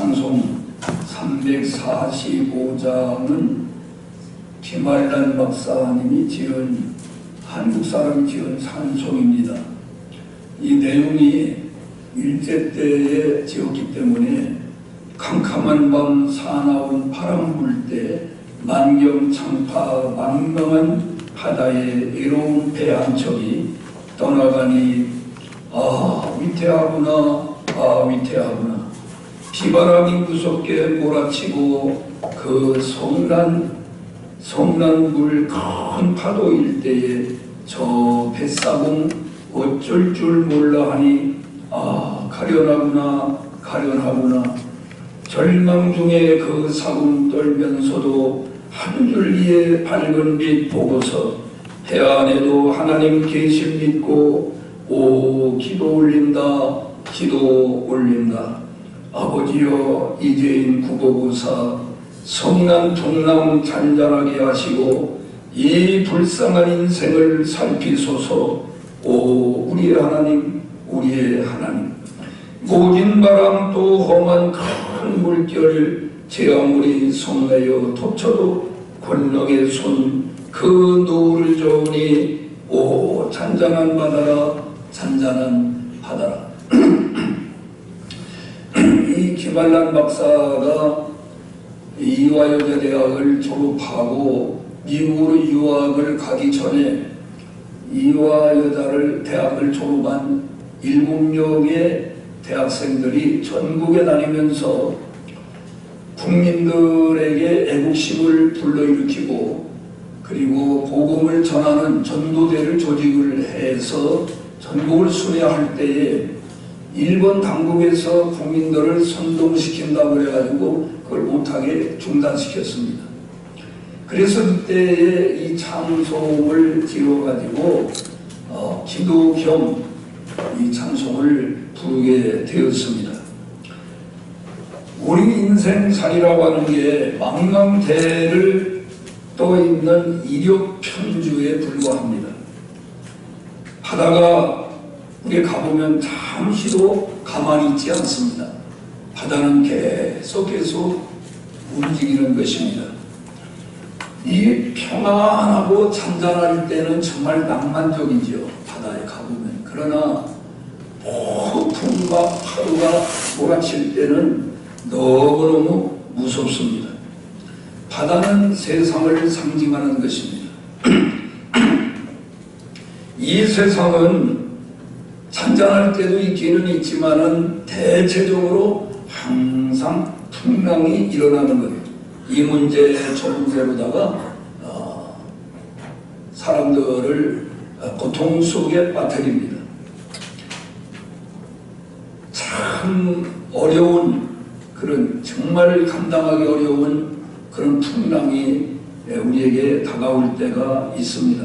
찬송 345장은 김환란 박사님이 지은, 한국 사람이 지은 찬송입니다. 이 내용이 일제 때에 지었기 때문에 캄캄한 밤 사나운 바람 불 때 만경창파 망망한 바다에 외로운 배 한 척이 떠나가니 위태하구나, 위태하구나. 비바람이 무섭게 몰아치고 그 성난물 큰 파도일 때에 저 뱃사공 어쩔 줄 몰라 하니 가련하구나, 가련하구나. 절망 중에 그 사금 떨면서도 한 줄기의 밝은 빛 보고서 해안에도 하나님 계실 믿고 기도 올린다, 기도 올린다. 아버지여 이제인 국어구사 성난 동남 잔잔하게 하시고 이 불쌍한 인생을 살피소서. 우리의 하나님, 우리의 하나님. 모진 바람 또 험한 큰 물결 재앙물이 속내어 덮쳐도 권능의 손 그 노를 저으니 잔잔한 바다라, 잔잔한 바다라. 이 김환란 박사가 이화여자대학을 졸업하고 미국으로 유학을 가기 전에 이화여자를 대학을 졸업한 7명의 대학생들이 전국에 다니면서 국민들에게 애국심을 불러일으키고 그리고 복음을 전하는 전도대를 조직을 해서 전국을 순회할 때에 일본 당국에서 국민들을 선동시킨다고 해가지고 그걸 못하게 중단시켰습니다. 그래서 그때에 이 찬송을 지어가지고 기도 겸 이 찬송을 부르게 되었습니다. 우리 인생살이라고 하는 게 망망대해를 떠있는 이력 편주에 불과합니다. 바다가 우리 가보면 잠시도 가만히 있지 않습니다. 바다는 계속 움직이는 것입니다. 이 평안하고 잔잔할 때는 정말 낭만적이죠. 바다에 가보면. 그러나 폭풍과 파도가 몰아칠 때는 너무너무 무섭습니다. 바다는 세상을 상징하는 것입니다. 이 세상은 잔잔할 때도 있기는 있지만은 대체적으로 항상 풍랑이 일어나는 거예요. 이 문제 저 문제로다가 사람들을 고통 속에 빠뜨립니다. 참 어려운 그런 정말 감당하기 어려운 그런 풍랑이 우리에게 다가올 때가 있습니다.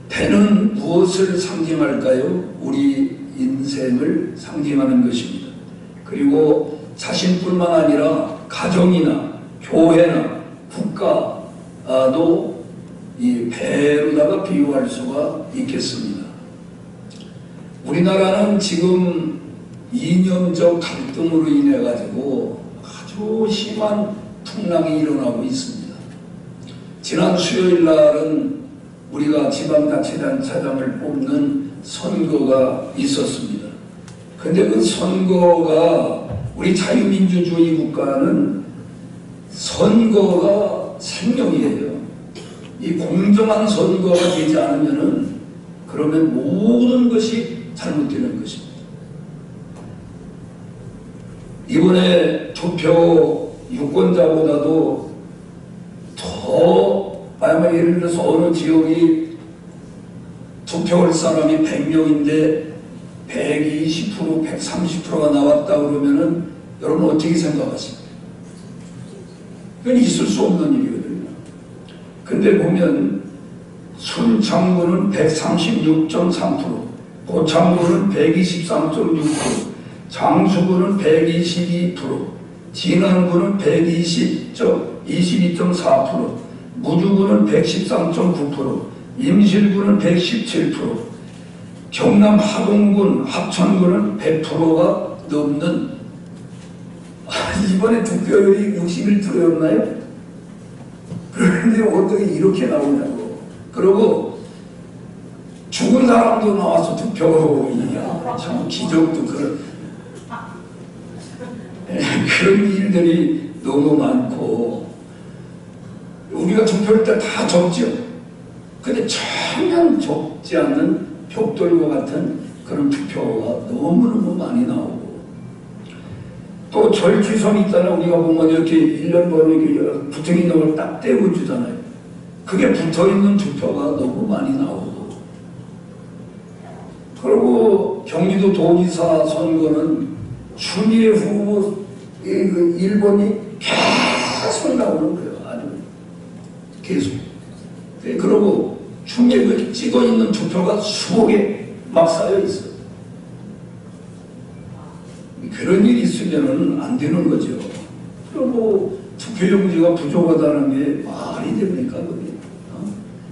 배는 무엇을 상징할까요? 우리 인생을 상징하는 것입니다. 그리고 자신뿐만 아니라 가정이나 교회나 국가도 이 배로다가 비유할 수가 있겠습니다. 우리나라는 지금 이념적 갈등으로 인해 가지고 아주 심한 풍랑이 일어나고 있습니다. 지난 수요일 날은 우리가 지방자치단체장을 뽑는 선거가 있었습니다. 그런데 그 선거가 우리 자유민주주의 국가는 선거가 생명이에요. 이 공정한 선거가 되지 않으면은 그러면 모든 것이 잘못되는 것입니다. 이번에 투표 유권자보다도 더 예를 들어서 어느 지역이 투표할 사람이 100명인데 120%, 130%가 나왔다 그러면은 여러분 어떻게 생각하십니까? 그건 있을 수 없는 일이거든요. 근데 보면 순창구는 136.3%, 고창구는 123.6%, 장수구는 122%, 진안구는 22.4%, 무주구는 113.9%, 임실구는 117%, 경남 하동군, 합천구는 100%가 넘는 이번에 투표율이 61%였나요? 그런데 어떻게 이렇게 나오냐고. 그리고 죽은 사람도 나와서 투표하고, 이야, 참 기적도 그런 일들이 너무 많고, 우리가 투표할 때 다 적죠. 근데 전혀 적지 않는 벽돌과 같은 그런 투표가 너무너무 많이 나오고, 또 절취선이 있잖아요. 우리가 보면 이렇게 1년 번에 이렇게 붙어있는 걸 딱 떼고 주잖아요. 그게 붙어있는 투표가 너무 많이 나오고, 그리고 경기도 도지사 선거는 추미애 후보 1번이 계속 나오는 거예요. 아주 계속. 그리고 추미애가 찍어 있는 투표가 수억 개 막 쌓여 있어요. 그런 일이 있으면은 안 되는 거죠. 그리고 투표용지가 부족하다는 게 말이 됩니까, 그게?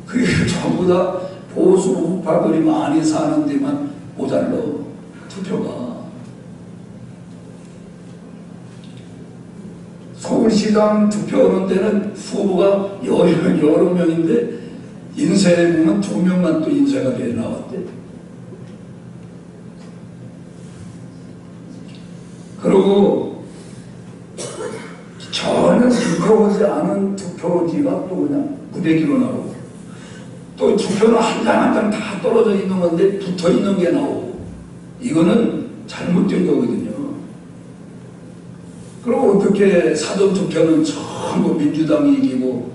그게 전부 다 보수 우파들이 많이 사는 데만 모자라, 투표가. 서울시장 투표하는 데는 후보가 여러 명인데 인쇄에 보면 2명만 또 인쇄가 돼 나왔대. 그리고 전혀 투표하지 않은 투표지가 또 그냥 무대기로 나오고, 또 투표는 한 장 한 장 다 떨어져 있는 건데 붙어 있는 게 나오고, 이거는 잘못된 거거든요. 그리고 어떻게 사전 투표는 전부 민주당이 이기고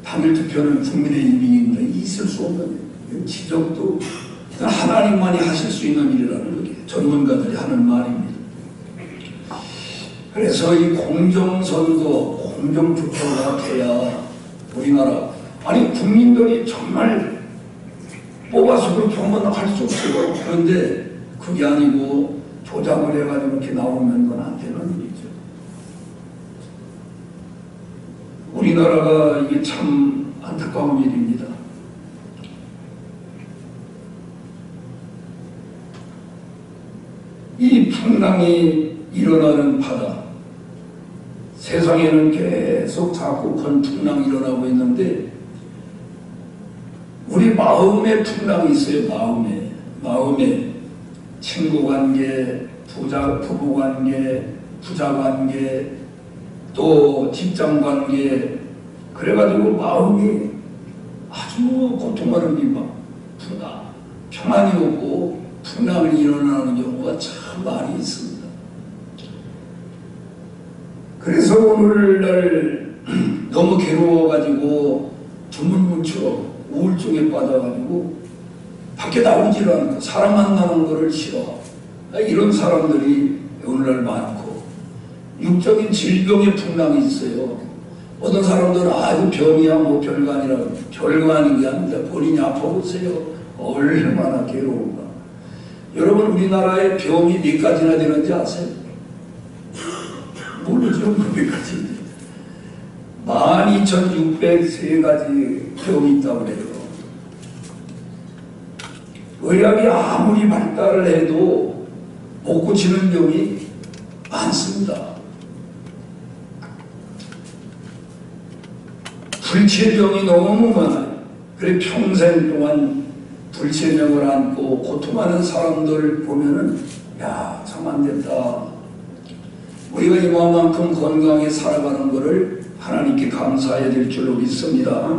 당일 투표는 국민의힘이 이기는데 있을 수 없는 지적도 하나님만이 하실 수 있는 일이라는 게 전문가들이 하는 말입니다. 그래서 이 공정선거, 공정투표가 돼야 우리나라, 아니 국민들이 정말 뽑아서 그렇게 하면 할 수 없어요. 그런데 그게 아니고 조작을 해가지고 이렇게 나오면 그건 안 되는 일이죠. 우리나라가 이게 참 안타까운 일입니다. 이 풍랑이 일어나는 바다, 세상에는 계속 자꾸 큰 풍랑이 일어나고 있는데 우리 마음의 풍랑이 있어요. 마음에 친구관계, 부부관계, 부자관계, 또 직장관계, 그래가지고 마음이 아주 고통하는 게 막 평안이 없고 풍랑이 일어나는 경우가 참 많이 있습니다. 그래서 오늘날 너무 괴로워가지고 두문문처럼 우울증에 빠져가지고 밖에 나오질 않고 사람 만나는 거를 싫어. 이런 사람들이 오늘날 많고, 육적인 질병의 풍랑이 있어요. 어떤 사람들은 아주 병이야 뭐 별거 아니라, 별거 아닌 게 아닙니다. 본인이 아파보세요. 얼마나 괴로운가. 여러분, 우리나라에 병이 몇 가지나 되는지 아세요? 모르죠. 몇 가지. 12,603가지 병이 있다고 그래요. 의학이 아무리 발달을 해도 못 고치는 병이 많습니다. 불치병이 너무 많아요. 그래 평생 동안 불치병을 안고 고통하는 사람들 보면은 야, 참 안 됐다. 우리가 이만큼 건강하게 살아가는 것을 하나님께 감사해야 될 줄로 믿습니다.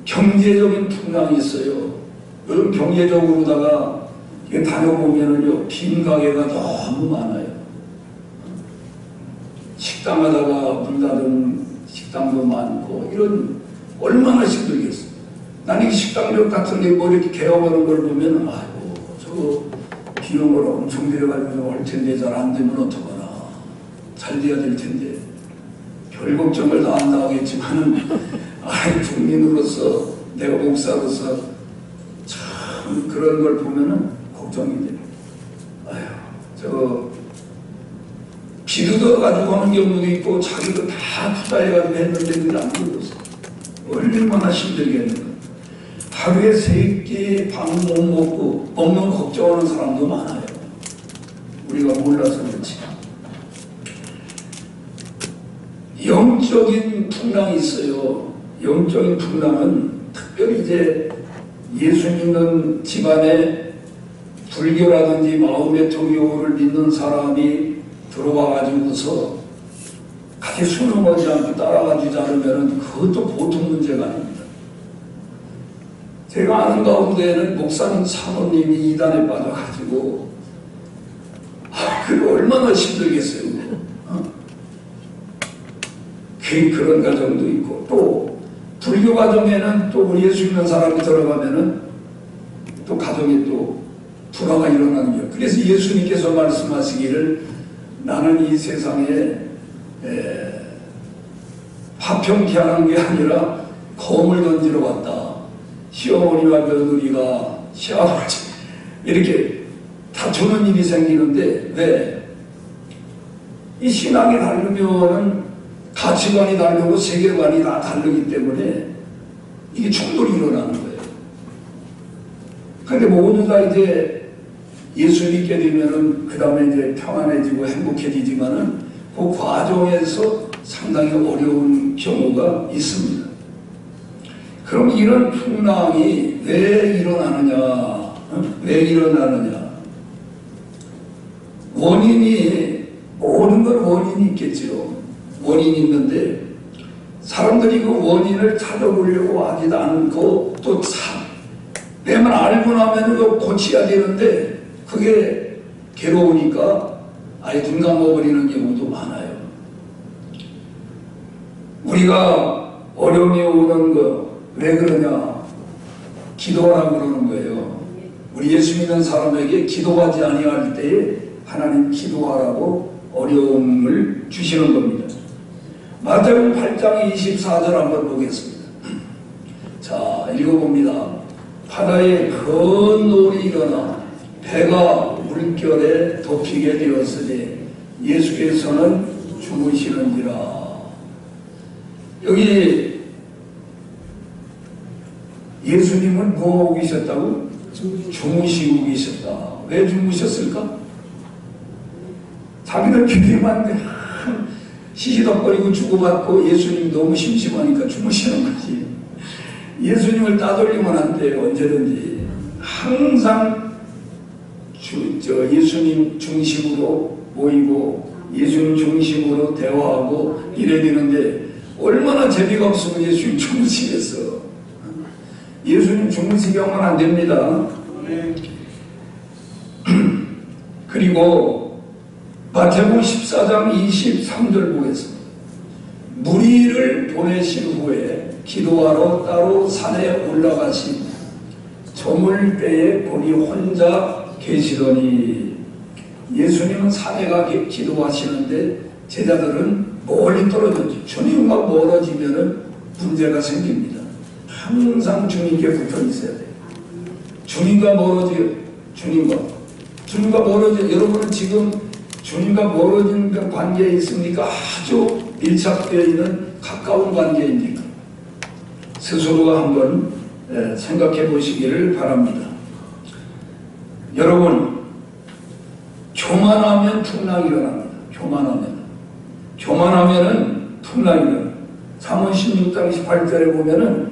경제적인 풍랑이 있어요. 요즘 경제적으로다가 다녀보면은요, 빈 가게가 너무 많아요. 식당 하다가 문 닫은 식당도 많고, 이런, 얼마나 힘들겠어. 나는 이 식당력 같은 데 뭐 이렇게 개업하는 걸 보면, 아이고, 저거 비용을 엄청 들여가지고 할 텐데 잘 안 되면 어떡하나. 잘 돼야 될 텐데. 별 걱정을 다 안 나오겠지만은, 아이, 국민으로서, 내가 목사로서 참 그런 걸 보면은 걱정이 돼요. 아휴, 저, 비도 가지고 하는 경우도 있고, 자기도 다 투자해가지고 했는데 그게 안 되어서 얼마나 힘들겠는가. 하루에 3끼 밥 못 먹고 먹는 걱정하는 사람도 많아요. 우리가 몰라서 그렇지. 영적인 풍랑이 있어요. 영적인 풍랑은 특별히 이제 예수 믿는 집안에 불교라든지 마음의 토교를 믿는 사람이 들어와 가지고서 같이 순응하지 않고 따라가 주지 않으면 그것도 보통 문제가 아닙니다. 제가 아는 가운데에는 목사님 사모님이 이단에 빠져가지고 그거 얼마나 힘들겠어요. 그런 가정도 있고, 또 불교 가정에는 또 우리 예수 믿는 사람이 들어가면은 또 가정에 또 불화가 일어나는 거예요. 그래서 예수님께서 말씀하시기를 나는 이 세상에 화평케 하는 게 아니라 검을 던지러 왔다. 시어머니와 며느리가 시아버지 이렇게 다투는 일이 생기는데, 왜? 이 신앙이 다르면은 가치관이 다르고 세계관이 다 다르기 때문에 이게 충돌이 일어나는 거예요. 그런데 모두 다 이제 예수 믿게 되면은 그 다음에 이제 평안해지고 행복해지지만은 그 과정에서 상당히 어려운 경우가 있습니다. 그럼 이런 풍랑이 왜 일어나느냐? 왜 일어나느냐? 원인이, 모든 건 원인이 있겠지요. 원인이 있는데 사람들이 그 원인을 찾아보려고 하지도 않고 또 내만 알고 나면 그 고쳐야 되는데 그게 괴로우니까 아예 눈 감아버리는 경우도 많아요. 우리가 어려움이 오는 거 왜 그러냐? 기도하라고 그러는 거예요. 우리 예수 믿는 사람에게 기도하지 아니할 때에 하나님 기도하라고 어려움을 주시는 겁니다. 마태복음 8장 24절 한번 보겠습니다. 자, 읽어봅니다. 바다에 큰 노을이 일어나 배가 물결에 덮이게 되었으니 예수께서는 주무시는지라. 여기 예수님은 뭐하고 계셨다고? 주무시고 계셨다. 왜 주무셨을까? 자기들 기대만 시시덕거리고 주고받고 예수님 너무 심심하니까 주무시는 거지. 예수님을 따돌리면 안 돼요. 언제든지 항상 예수님 중심으로 모이고 예수님 중심으로 대화하고 이래야 되는데 얼마나 재미가 없으면 예수님 주무시겠어. 예수님 주무시게 하면 안 됩니다. 그리고 마태복음 14장 23절 보겠습니다. 무리를 보내신 후에 기도하러 따로 산에 올라가신 저물 때에 보니 혼자 계시더니, 예수님은 산에 가 기도하시는데 제자들은 멀리 떨어졌죠. 주님과 멀어지면 문제가 생깁니다. 항상 주님께 붙어 있어야 돼요. 주님과 멀어져, 여러분은 지금 주님과 멀어진 관계에 있습니까? 아주 밀착되어 있는 가까운 관계입니까? 스스로가 한번 생각해 보시기를 바랍니다. 여러분, 교만하면 풍랑이 일어납니다. 교만하면은 풍랑이 일어납니다. 잠언 16장 18절에 보면은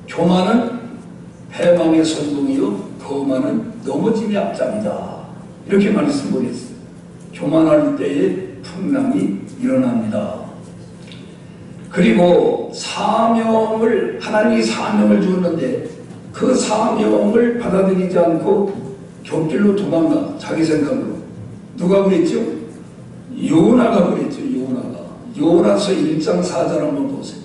교만은 패망의 선봉이요 거만은 넘어짐의 앞장이다. 이렇게 말씀을 했어요. 교만할 때에 풍랑이 일어납니다. 그리고 하나님이 사명을 주었는데 그 사명을 받아들이지 않고 곁길로 도망가, 자기 생각으로. 누가 그랬죠? 요나가 그랬죠. 요나서 1장 4절 한번 보세요.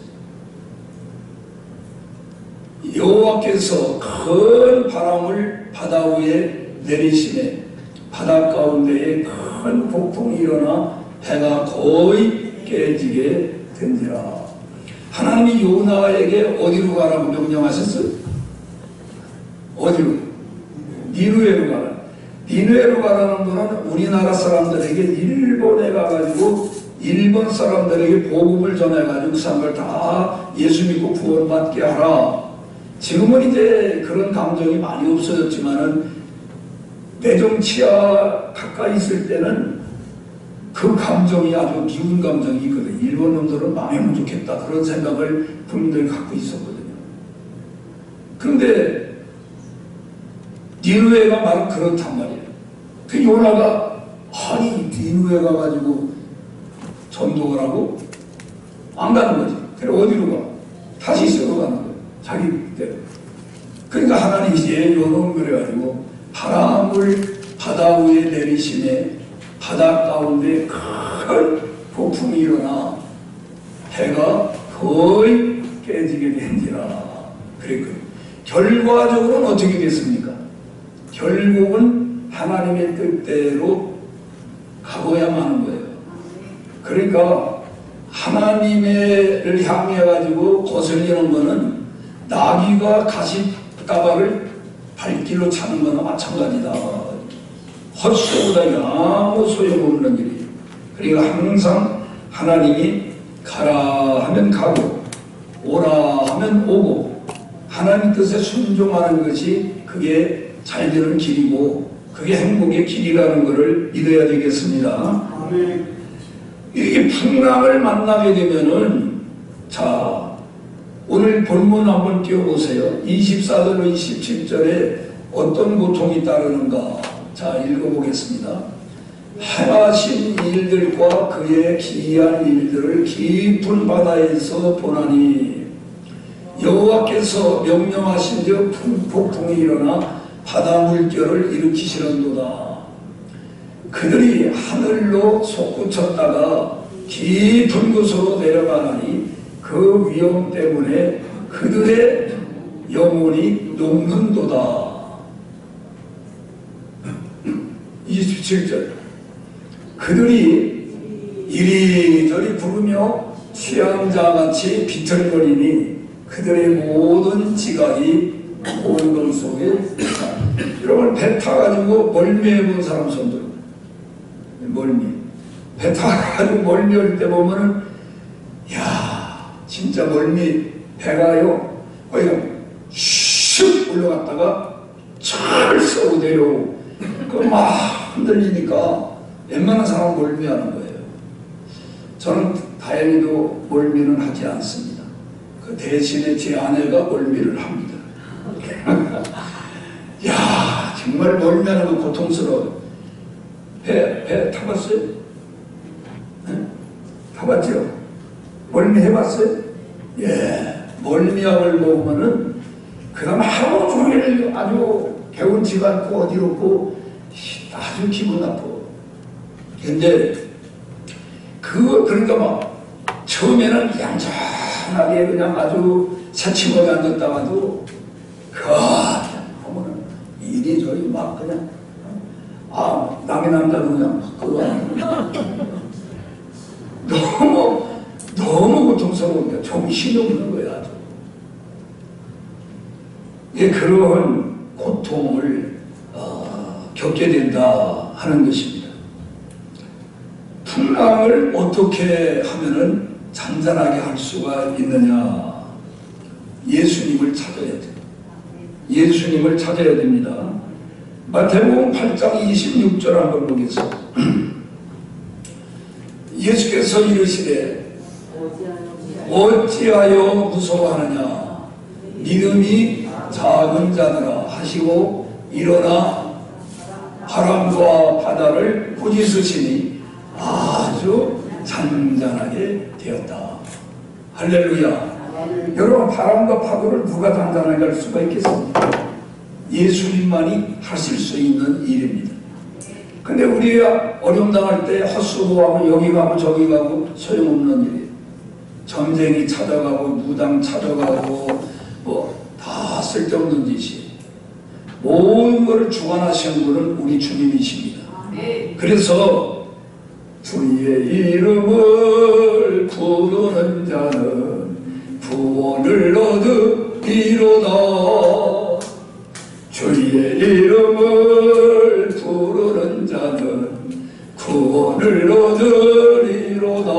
여호와께서 큰 바람을 바다 위에 내리시매 바다 가운데에 큰 폭풍이 일어나 배가 거의 깨지게 된지라. 하나님이 요나에게 어디로 가라고 명령하셨어요? 어디로? 니느웨로 가라. 니느웨로 가라는 것은 우리나라 사람들에게 일본에 가가지고 일본 사람들에게 복음을 전해가지고 그 사람들 다 예수 믿고 구원받게 하라. 지금은 이제 그런 감정이 많이 없어졌지만은 내정치와 가까이 있을 때는 그 감정이 아주 미운 감정이 있거든요. 일본 놈들은 망하면 좋겠다 그런 생각을 국민들이 갖고 있었거든요. 그런데 니누에가 말은 그렇단 말이에요. 그 요나가 아니 니누에 가가지고 전도를 하고 안 가는 거지. 그래 어디로 가? 다시 쓰러 가는 거예요. 자기 대로. 그러니까 하나님이 이제 요놈 그래가지고 바람을 바다 위에 내리시네. 바다 가운데 큰 폭풍이 일어나 해가 거의 깨지게 된지라 그랬거든요. 결과적으로는 어떻게 됐습니까? 결국은 하나님의 뜻대로 가고야만 하는 거예요. 그러니까 하나님을 향해 가지고 거슬리는 거는 나귀가 가시가발을 발길로 차는 거나 마찬가지다. 헛소보다 아무 소용없는 일이에요. 그러니까 항상 하나님이 가라 하면 가고 오라 하면 오고 하나님 뜻에 순종하는 것이 그게 잘 되는 길이고 그게 행복의 길이라는 것을 믿어야 되겠습니다. 이렇게 풍랑을 만나게 되면은 자 오늘 본문 한번 띄워보세요. 24절로 27절에 어떤 고통이 따르는가 자 읽어보겠습니다. 행하신 일들과 그의 기이한 일들을 깊은 바다에서 보나니 여호와께서 명령하신즉 폭풍이 일어나 바다 물결을 일으키시는도다. 그들이 하늘로 솟구쳤다가 깊은 곳으로 내려가나니 그 위험 때문에 그들의 영혼이 녹는도다. 27절 그들이 이리저리 부르며 취한 자같이 비틀거리니 그들의 모든 지각이 온동 속에 있다. 여러분 배 타가지고 멀미해 본 사람 손들 멀미 배 타가지고 멀미할 때 보면은 야 진짜 멀미 배가요 거기가 슉 올라갔다가 철썩 내려오고 그 막 흔들리니까 웬만한 사람은 멀미하는 거예요. 저는 다행히도 멀미는 하지 않습니다. 그 대신에 제 아내가 멀미를 합니다. 야 정말 멀미하는 거 고통스러워요. 배 타봤어요? 네? 타봤죠? 멀미 해봤어요? 예, 멀미약을 먹으면은 그 다음 하루 종일 아주 개운치가 않고 어지럽고 아주 기분 나빠. 근데 그러니까 막 처음에는 얌전하게 그냥 아주 새침하게 앉았다가도 보면은 이리저리 막 그냥 남의 남자도 그냥 막 끌어안고 너무 고통스러우니까 정신이 없는 거야. 아주. 예, 그런 고통을 겪게 된다 하는 것입니다. 풍랑을 어떻게 하면은 잔잔하게 할 수가 있느냐? 예수님을 찾아야 돼요. 예수님을 찾아야 됩니다. 마태복음 8장 26절 한번 보겠습니다. 예수께서 이르시되 어찌하여 무서워하느냐 믿음이 작은 자들아 하시고 일어나 바람과 바다를 꾸짖으시니 아주 잔잔하게 되었다. 할렐루야. 여러분 바람과 파도를 누가 잔잔하게 할 수가 있겠습니까? 예수님만이 하실 수 있는 일입니다. 근데 우리가 어려움 당할 때 헛수고하고 여기 가고 저기 가고 소용없는 일이에요. 전쟁이 찾아가고 무당 찾아가고 뭐 다 쓸데없는 짓이에요. 모든 것을 주관하시는 분은 우리 주님이십니다. 그래서 주의 이름을 부르는 자는 구원을 얻으리로다. 주의 이름을 부르는 자는 구원을 얻으리로다.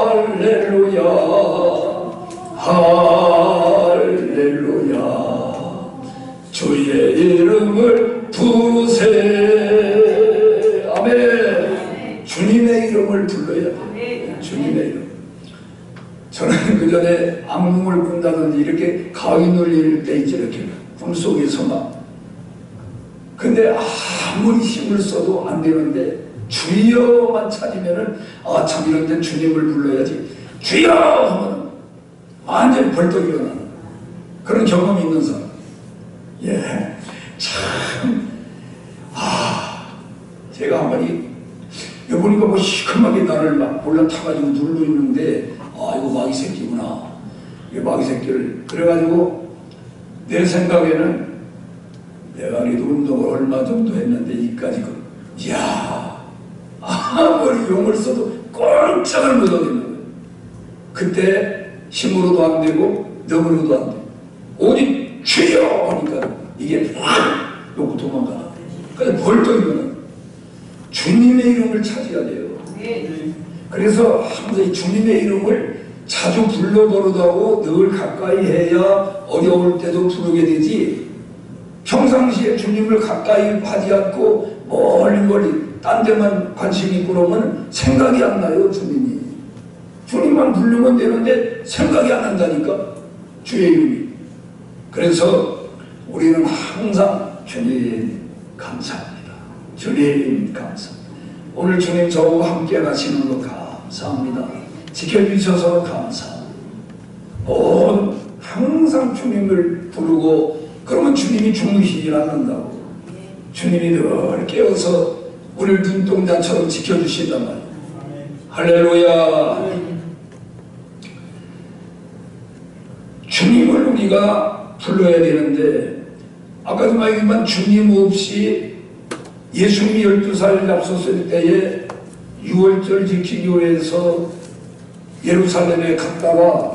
할렐루야. 할렐루야. 주의 이름을 부르세. 이름을 불러야 돼요. 주님의 이름. 저는 그 전에 악몽을 꾼다든지 이렇게 가위 눌릴 때 있죠. 이렇게 꿈속에서 막. 근데 아무리 힘을 써도 안 되는데 주여만 찾으면은 참 이런 데 주님을 불러야지. 주여! 하면 완전히 벌떡 일어나는 그런 경험이 있는 사람. 예. 참. 제가 한 번이 여보니까 뭐 시커멓게 나를 막 올라타가지고 누르고 있는데 이거 마귀 새끼구나. 이 마귀 새끼를 그래가지고 내 생각에는 내가 그래도 운동을 얼마 정도 했는데 이까지 이야 아무리 용을 써도 꼼짝을 못하겠는 거예요. 그때 힘으로도 안 되고 능으로도 안 되고 오직 주여 하니까 이게 확 놓고 도망가. 그래서 벌떡 일어나. 주님의 이름을 찾아야 돼요. 그래서 항상 이 주님의 이름을 자주 불러버릇하고 늘 가까이 해야 어려울 때도 부르게 되지, 평상시에 주님을 가까이 하지 않고 멀리 딴 데만 관심이 있고 그러면 생각이 안 나요. 주님만 부르면 되는데 생각이 안 난다니까, 주의 이름이. 그래서 우리는 항상 주님 감사합니다. 주님 감사합니다. 오늘 주님 저와 함께 가시는 거 감사합니다. 지켜주셔서 감사합니다. 항상 주님을 부르고 그러면 주님이 주무시질 않는다고. 주님이 늘 깨어서 우리를 눈동자처럼 지켜주신단 말이에요. 할렐루야. 주님을 우리가 불러야 되는데, 아까도 말했지만 주님 없이 예수님이 12살 앞섰을 때에 6월절 지키기 위해서 예루살렘에 갔다가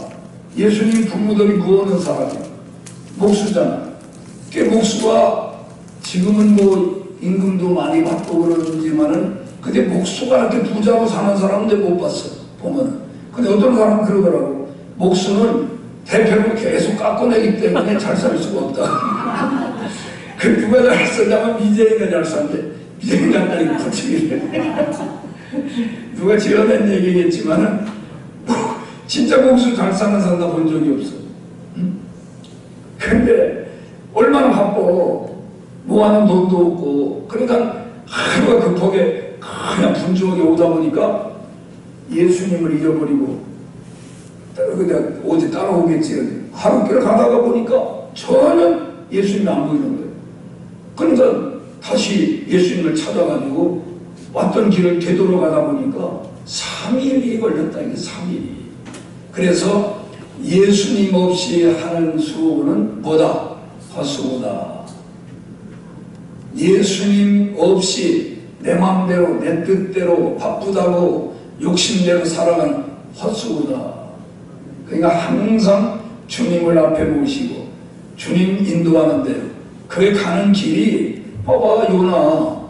예수님 부모들이 구하는 사람이 목수잖아. 그 목수가 지금은 뭐 임금도 많이 받고 그러지만은 근데 목수가 이렇게 부자로 사는 사람은 내가 못 봤어 보면은. 근데 어떤 사람은 그러더라고. 목수는 대표로 계속 깎아내기 때문에 잘 살 수가 없다. 그 누가 잘 쓰냐면 미제이가 잘 산대. 미제이가 잘 거치기를. 누가 지어낸 얘기겠지만은 진짜 목수 잘 사는 사람 본 적이 없어. 근데 얼마나 바빠. 모아놓은 돈도 없고. 그러니까 하루가 급하게 그냥 분주하게 오다 보니까 예수님을 잃어버리고, 그냥 어디 따라오겠지. 하루길을 가다가 보니까 전혀 예수님이 안 보이는 거예요. 그러니까 다시 예수님을 찾아가지고 왔던 길을 되돌아가다 보니까 3일이 걸렸다. 이게 3일이. 그래서 예수님 없이 하는 수고는 뭐다? 헛수고다. 예수님 없이 내 마음대로 내 뜻대로 바쁘다고 욕심대로 살아가는 헛수고다. 그러니까 항상 주님을 앞에 모시고 주님 인도하는 대로 그게 가는 길이, 봐봐 요나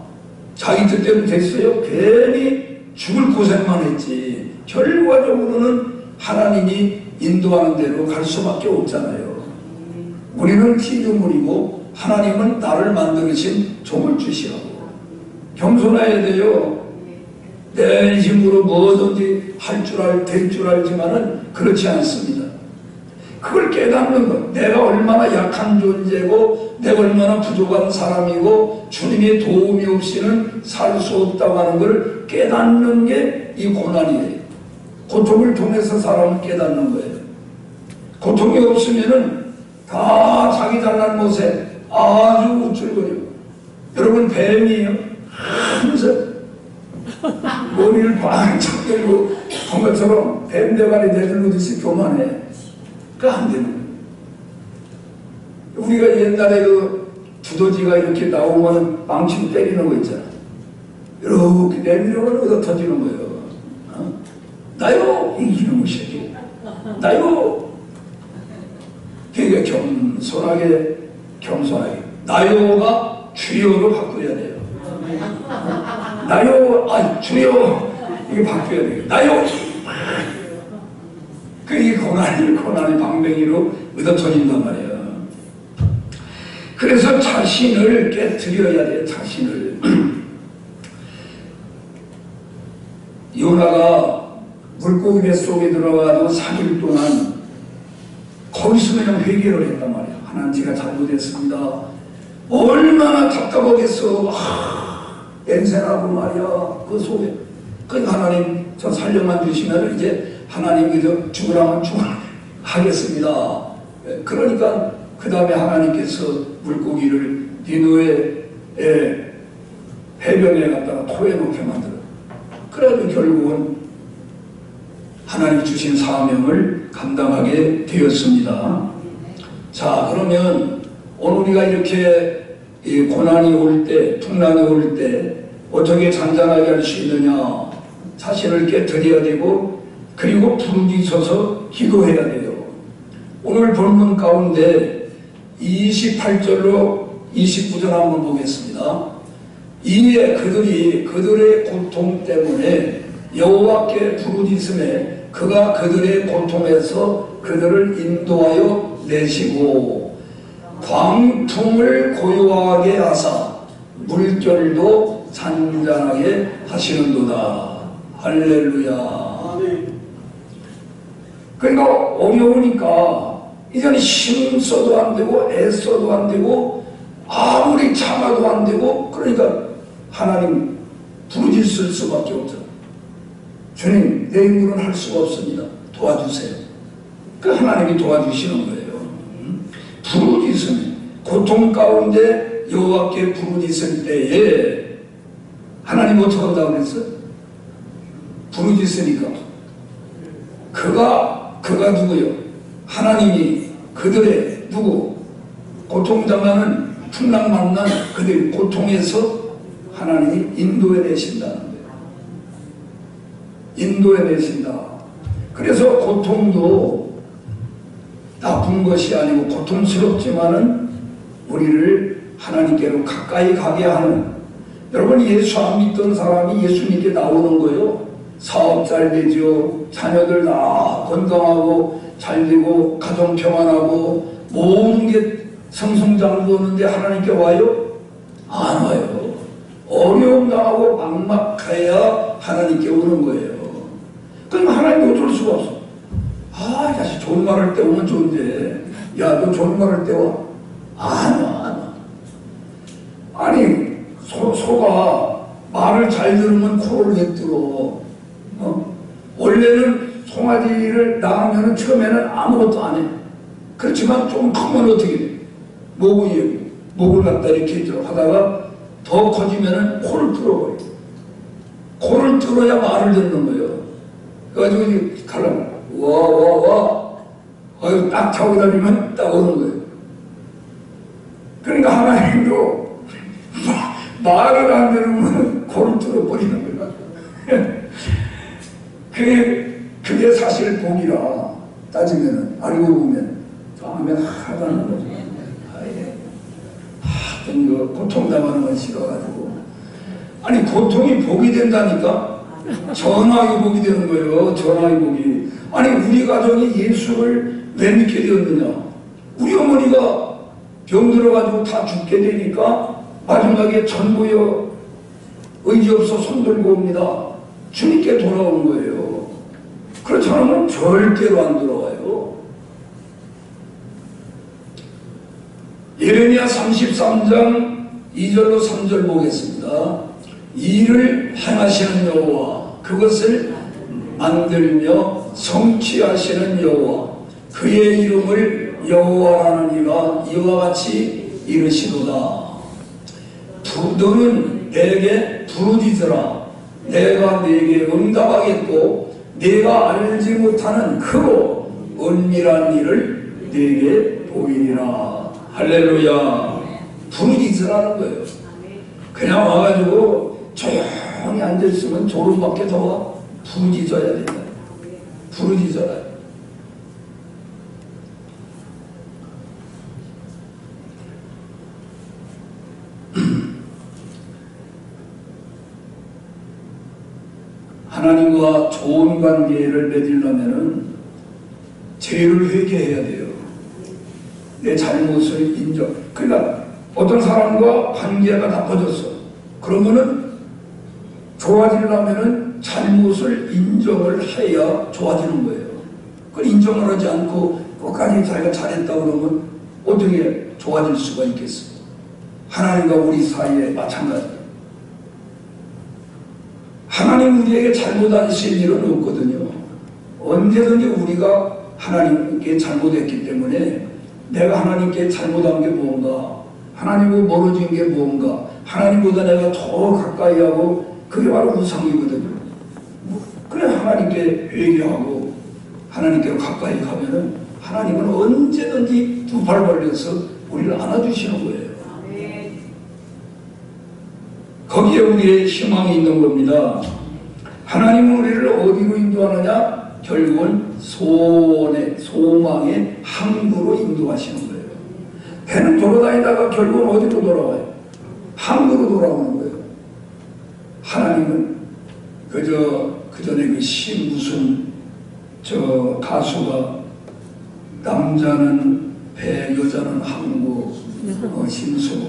자기 뜻대로 됐어요. 괜히 죽을 고생만 했지. 결과적으로는 하나님이 인도하는 대로 갈 수밖에 없잖아요. 우리는 피조물이고 하나님은 나를 만드신 조물주시라고. 겸손해야 돼요. 내 힘으로 뭐든지 될 줄 알지만은 그렇지 않습니다. 그걸 깨닫는 것. 내가 얼마나 약한 존재고 내가 얼마나 부족한 사람이고 주님의 도움이 없이는 살 수 없다고 하는 걸 깨닫는 게 이 고난이에요. 고통을 통해서 사람을 깨닫는 거예요. 고통이 없으면은 다 자기 잘난 못에 아주 우쭐거리고. 여러분 뱀이에요. 하면서 머리를 반짝 들고 한 것처럼 뱀 대가리 내들고듯이 교만해. 그거 안 되는 거예요. 우리가 옛날에 그 두더지가 이렇게 나오면 망치로 때리는 거 있잖아. 이렇게 내밀어가지고 어디다 터지는 거예요. 나요! 이기는 것이지. 나요! 그러니까 겸손하게. 나요가 주여로 바꿔야 돼요. 나요! 주여! 이게 바꿔야 돼요. 나요! 그게 고난이 방뱅이로 얻어터진단 말이에요. 그래서 자신을 깨트려야 돼요. 자신을. 요나가 물고기 뱃속에 들어가도 4일 동안 거기서 그냥 회개를 했단 말이야. 하나님, 제가 잘못했습니다. 얼마나 답답하겠어. 냄새나고 말이야. 그 속에. 그러니까 하나님, 저 살려만 주시면 이제 하나님 그저 죽으라면 하겠습니다. 그러니까 그 다음에 하나님께서 물고기를 니누의 해변에 갖다가 토해 놓게 만들어. 그래도 결국은 하나님 주신 사명을 감당하게 되었습니다. 자, 그러면 오늘 우리가 이렇게 고난이 올 때, 풍랑이 올 때 어떻게 잔잔하게 할 수 있느냐? 자신을 깨트려야 되고, 그리고 부르짖어서 기도해야 돼요. 오늘 본문 가운데 28절로 29절 한번 보겠습니다. 이에 그들의 고통 때문에 여호와께 부르짖음에 그가 그들의 고통에서 그들을 인도하여 내시고 광풍을 고요하게 하사 물결도 잔잔하게 하시는도다. 할렐루야. 그러니까 어려우니까 이제는 힘써도 안 되고 애써도 안 되고 아무리 참아도 안 되고, 그러니까 하나님 부르짖을 수밖에 없잖아요. 주님, 내 힘으로는 할 수가 없습니다. 도와주세요. 그 하나님이 도와주시는 거예요. 부르짖으면, 고통 가운데 여호와께 부르짖을 때에 하나님 어떻게 한다고 그랬어요? 부르짖으니까 그가 누구요? 하나님이 그들의 누구? 고통당하는 풍랑 만난 그들 고통에서 하나님이 인도해 내신다는 거예요. 인도해 내신다. 그래서 고통도 나쁜 것이 아니고 고통스럽지만은 우리를 하나님께로 가까이 가게 하는, 여러분 예수 안 믿던 사람이 예수님께 나오는 거예요. 사업 잘 되죠. 자녀들 다 건강하고 잘 되고 가정 평안하고 모든 게 성성장구하는데 하나님께 와요? 안 와요. 어려움 당하고 막막해야 하나님께 오는 거예요. 그럼 하나님이 어쩔 수가 없어. 이 자식 좋은 말 할 때 오면 좋은데, 야, 너 좋은 말 할 때 와? 안 와. 아니, 소가 말을 잘 들으면 코를 왜 뚫어? 원래는 송아지를 낳으면 처음에는 아무것도 안 해. 그렇지만 좀 크면 어떻게 돼? 목을 갖다 이렇게 하다가 더 커지면은 코를 뚫어버려. 코를 뚫어야 말을 듣는 거예요. 그래가지고 가려면 와 딱 타고 다니면 딱 오는 거예요. 그러니까 하나님도 말을 안 들으면 코를 뚫어버리는 거예요. 그게 사실 복이라 따지면은, 알고 보면 하면 하나도 안 거죠. 이거 고통당하는 건 싫어가지고. 아니, 고통이 복이 된다니까? 전화의 복이 되는 거예요. 전화의 복이. 아니, 우리 가정이 예수를 왜 믿게 되었느냐? 우리 어머니가 병들어가지고 다 죽게 되니까 마지막에 전부여 의지 없어 손 들고 옵니다. 주님께 돌아오는 거예요. 그렇지 않으면 절대로 안 돌아와요. 예레미야 33장 2절로 3절 보겠습니다. 이를 행하시는 여호와, 그것을 만들며 성취하시는 여호와, 그의 이름을 여호와라는 이가 이와 같이 이르시도다. 너는 내게 부르짖으라. 내가 네게 응답하겠고 네가 알지 못하는 크고 은밀한 일을 네게 보이리라. 할렐루야. 부르짖으라는 거예요. 그냥 와가지고 조용히 앉아있으면 졸음밖에 더 와. 부르짖어야 된다. 부르짖어라. 하나님과 좋은 관계를 맺으려면은 죄를 회개해야 돼요. 내 잘못을 인정. 그러니까 어떤 사람과 관계가 나빠졌어. 그러면은 좋아지려면은 잘못을 인정을 해야 좋아지는 거예요. 그걸 인정을 하지 않고 끝까지 자기가 잘했다 그러면 어떻게 좋아질 수가 있겠어요? 하나님과 우리 사이에 마찬가지예요. 하나님 우리에게 잘못하실 일은 없거든요. 언제든지 우리가 하나님께 잘못했기 때문에 내가 하나님께 잘못한 게 뭔가, 하나님과 멀어진 게 뭔가, 하나님보다 내가 더 가까이 하고, 그게 바로 우상이거든요. 그래 하나님께 회개하고 하나님께 가까이 가면은 하나님은 언제든지 두 팔 벌려서 우리를 안아주시는 거예요. 거기에 우리의 희망이 있는 겁니다. 하나님은 우리를 어디로 인도하느냐? 결국은 소원의, 소망의 항구로 인도하시는 거예요. 배는 돌아다니다가 결국은 어디로 돌아와요? 항구로 돌아오는 거예요. 하나님은 그 전에 그 시 무슨 저 가수가 남자는 배 여자는 항구 심수,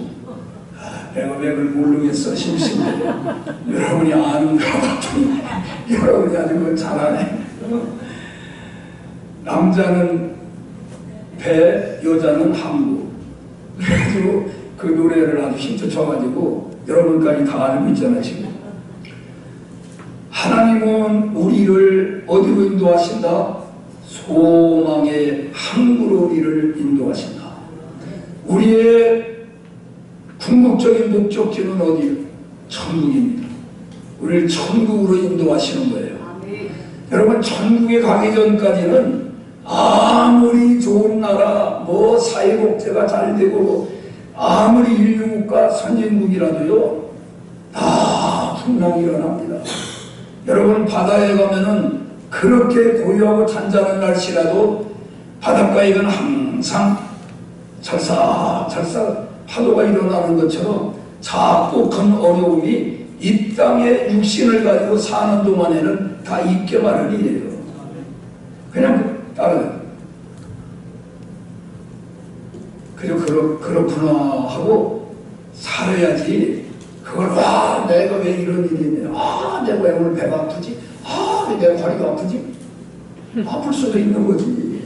내가 왜 그걸 모르겠어 심심해. 여러분이 아는 것 같더니 여러분이 아주 그걸 잘하네. 남자는 배 여자는 항구. 그래가지고 그 노래를 아주 힘써 쳐가지고 여러분까지 다 알고 있잖아요 지금. 하나님은 우리를 어디로 인도하신다? 소망의 항구로 우리를 인도하신다. 우리의 궁극적인 목적지는 어디요? 천국입니다. 우리를 천국으로 인도하시는 거예요. 여러분 천국에 가기 전까지는 아무리 좋은 나라, 뭐 사회복지가 잘 되고 아무리 인류국가 선진국이라도요 다 풍랑이 일어납니다. 여러분 바다에 가면은 그렇게 고요하고 잔잔한 날씨라도 바닷가에 가면 항상 찰싹찰싹 파도가 일어나는 것처럼 자꾸 큰 어려움이 이 땅에 육신을 가지고 사는 동안에는 다 있게 마련이 돼요. 그냥 따라요. 그래서 그렇구나 하고 살아야지. 그걸 내가 왜 이런 일이 있냐, 내가 왜 오늘 배가 아프지, 왜 내가 허리가 아프지, 아플 수도 있는 거지.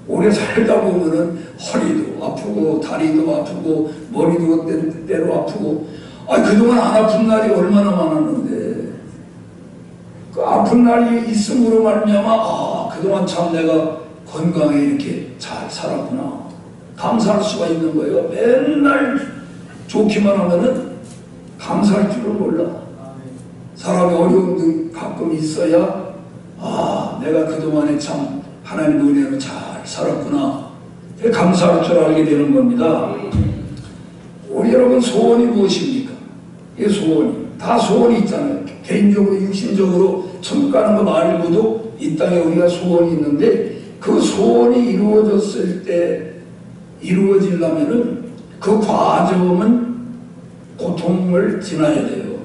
오래 살다 보면은 허리도 아프고 다리도 아프고 머리도 때로 아프고, 그동안 안 아픈 날이 얼마나 많았는데, 그 아픈 날이 있음으로 말미암아 그동안 참 내가 건강에 이렇게 잘 살았구나 감사할 수가 있는 거예요. 맨날 좋기만 하면은 감사할 줄을 몰라. 사람이 어려움도 가끔 있어야 내가 그동안에 참 하나님 은혜로 잘 살았구나 감사할 줄 알게 되는 겁니다. 우리 여러분 소원이 무엇입니까? 이 소원이 다 소원이 있잖아요. 개인적으로 육신적으로 천국 가는 거 말고도 이 땅에 우리가 소원이 있는데 그 소원이 이루어졌을 때 이루어지려면은 그 과정은 고통을 지나야 돼요.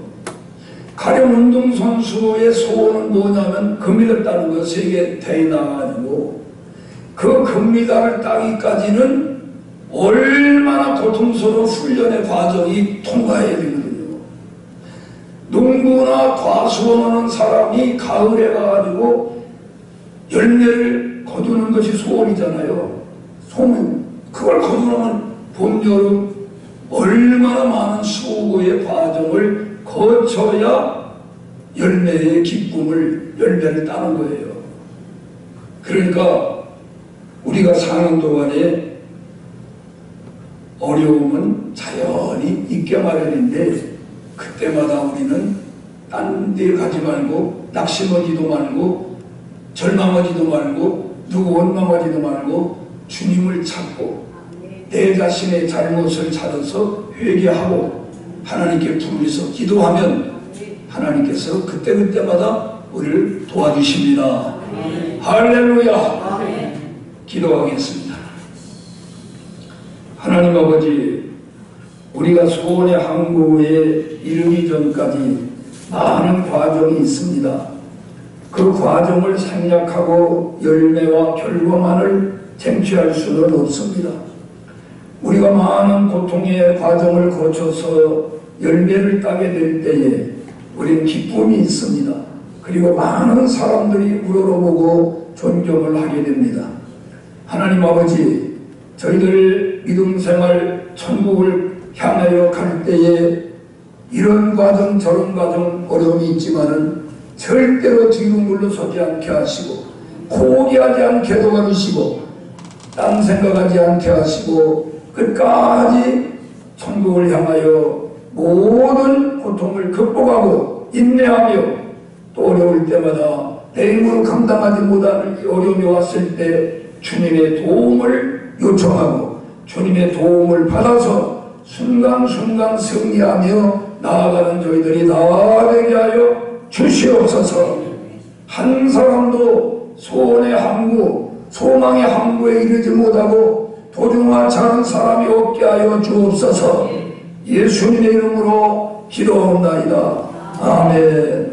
가령 운동선수의 소원은 뭐냐면 금메달 따는 거예요. 세계 대회에 나가가지고 그 금메달을 따기까지는 얼마나 고통스러운 훈련의 과정이 통과해야 되거든요. 농부나 과수원하는 사람이 가을에 가가지고 열매를 거두는 것이 소원이잖아요. 소원. 그걸 거두려면 봄, 여름 얼마나 많은 수고의 과정을 거쳐야 열매의 기쁨을, 열매를 따는 거예요. 그러니까 우리가 사는 동안에 어려움은 자연히 있게 마련인데 그때마다 우리는 딴 데 가지 말고 낙심하지도 말고 절망하지도 말고 누구 원망하지도 말고 주님을 찾고 내 자신의 잘못을 찾아서 회개하고 하나님께 부르짖어 기도하면 하나님께서 그때그때마다 우리를 도와주십니다. 할렐루야. 기도하겠습니다. 하나님 아버지, 우리가 소원의 항구에 이르기 전까지 많은 과정이 있습니다. 그 과정을 생략하고 열매와 결과만을 쟁취할 수는 없습니다. 우리가 많은 고통의 과정을 거쳐서 열매를 따게 될 때에 우리는 기쁨이 있습니다. 그리고 많은 사람들이 우러러보고 존경을 하게 됩니다. 하나님 아버지, 저희들 믿음생활 천국을 향하여 갈 때에 이런 과정 저런 과정 어려움이 있지만은 절대로 뒤로 물러서지 않게 하시고 포기하지 않게 도와주시고 딴 생각하지 않게 하시고 끝까지 천국을 향하여 모든 고통을 극복하고 인내하며 또 어려울 때마다 내 힘으로 감당하지 못하는 이 어려움이 왔을 때 주님의 도움을 요청하고 주님의 도움을 받아서 순간순간 승리하며 나아가는 저희들이 다 되게 하여 주시옵소서. 한 사람도 소원의 항구, 소망의 항구에 이르지 못하고 도중하지 않은 사람이 없게 하여 주옵소서. 예수님의 이름으로 기도하옵나이다. 아멘.